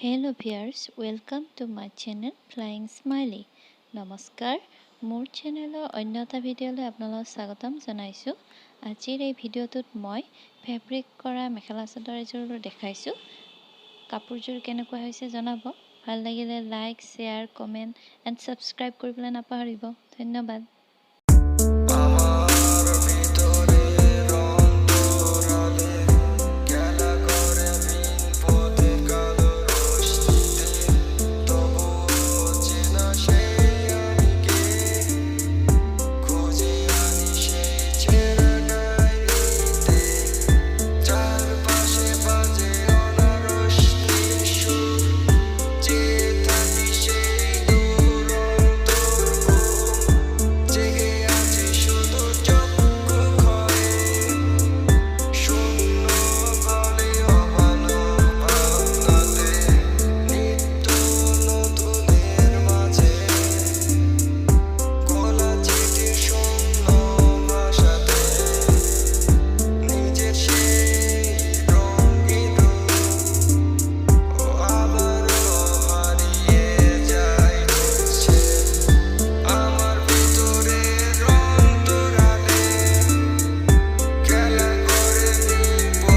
Hello viewers, welcome to my channel Flying Smiley. নমস্কাৰ মোৰ চেনেলৰ অন্য এটা ভিডিঅ'লৈ আপোনালোকক স্বাগতম জনাইছোঁ। আজিৰ এই ভিডিঅ'টোত মই ফেব্ৰিক কৰা মেখেলা চাদৰ এযোৰ দেখাইছোঁ। কাপোৰযোৰ কেনেকুৱা হৈছে জনাব। ভাল লাগিলে like, share, comment and subscribe কৰিবলৈ নাপাহৰিব। ধন্যবাদ।